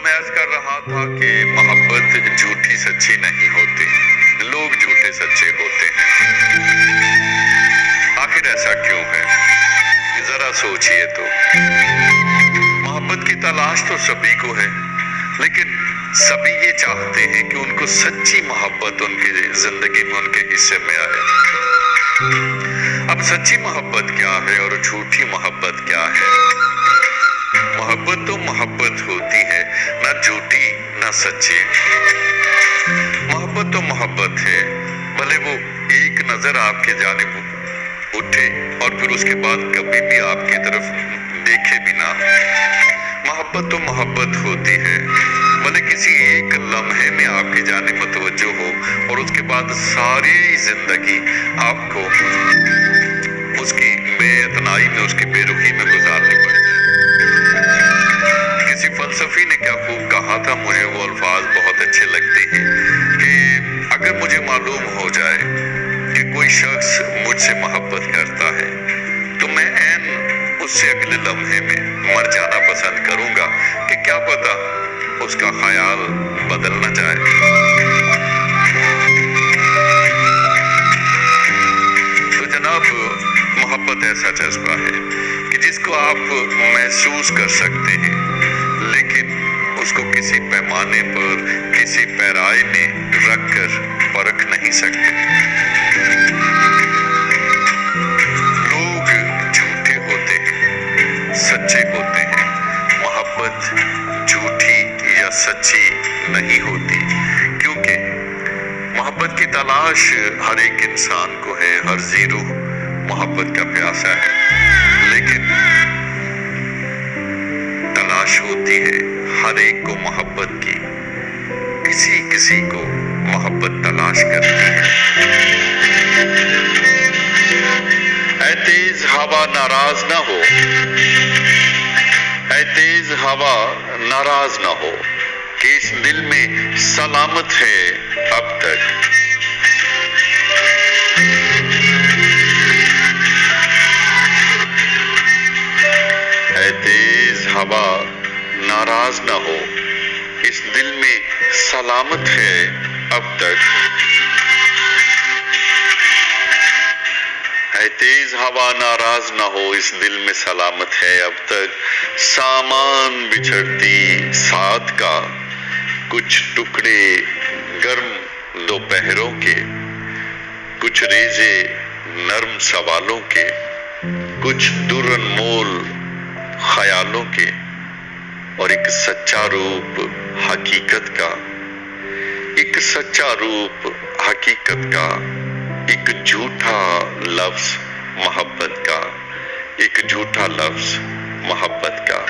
मैं अर्ज कर रहा था कि मोहब्बत झूठी सच्ची नहीं होती, लोग झूठे सच्चे होते हैं। आखिर ऐसा क्यों है, जरा सोचिए तो। मोहब्बत की तलाश तो सभी को है, लेकिन सभी ये चाहते हैं कि उनको सच्ची मोहब्बत उनकी जिंदगी में, उनके हिस्से में आए। अब सच्ची मोहब्बत क्या है और झूठी मोहब्बत क्या है? मोहब्बत तो मोहब्बत होती है, ना झूठी ना सच्ची। मोहब्बत तो मोहब्बत है, भले वो एक नजर आपके जानिब उठे और फिर उसके बाद कभी भी आपकी तरफ देखे भी ना। मोहब्बत तो मोहब्बत होती है, भले किसी एक लम्हे में आपकी जानिब मुतवज्जो हो और उसके बाद सारी जिंदगी आपको उसकी बेइतनाई में, उसकी बेरुखी में गुजारनी पड़ जाए। किसी फलसफी ने क्या खूब कहा था, मुझे वो अल्फाज बहुत अच्छे लगते हैं कि अगर मुझे मालूम हो जाए कि कोई शख्स मुझसे मोहब्बत करता है तो मैं ऐन उससे अगले लम्हे में मर जाना पसंद करूंगा कि क्या पता उसका ख्याल बदल न जाए। तो जनाब, मोहब्बत ऐसा जज्बा है कि जिसको आप महसूस कर सकते हैं, लेकिन उसको किसी पैमाने पर, किसी पैराए में रखकर परख नहीं सकते। लोग झूठे होते हैं, सच्चे होते हैं। मोहब्बत झूठी या सच्ची नहीं होती, क्योंकि मोहब्बत की तलाश हर एक इंसान को है, हर ज़ीरूह मोहब्बत का प्यासा है, लेकिन तलाश होती है हर एक को मोहब्बत की। किसी किसी को मोहब्बत तलाश करती है। ऐ तेज हवा नाराज ना हो, ऐ तेज हवा नाराज ना हो कि इस दिल में सलामत है अब तक। ऐ तेज हवा नाराज ना हो, इस दिल में सलामत है अब तक। ऐ तेज हवा नाराज ना हो, इस दिल में सलामत है अब तक। सामान बिछड़ती साथ का, कुछ टुकड़े गर्म दोपहरों के, कुछ रेजे नर्म सवालों के, कुछ दुरअनमोल ख्यालों के, और एक सच्चा रूप हकीकत का, एक सच्चा रूप हकीकत का, एक झूठा लफ्ज मोहब्बत का, एक झूठा लफ्ज मोहब्बत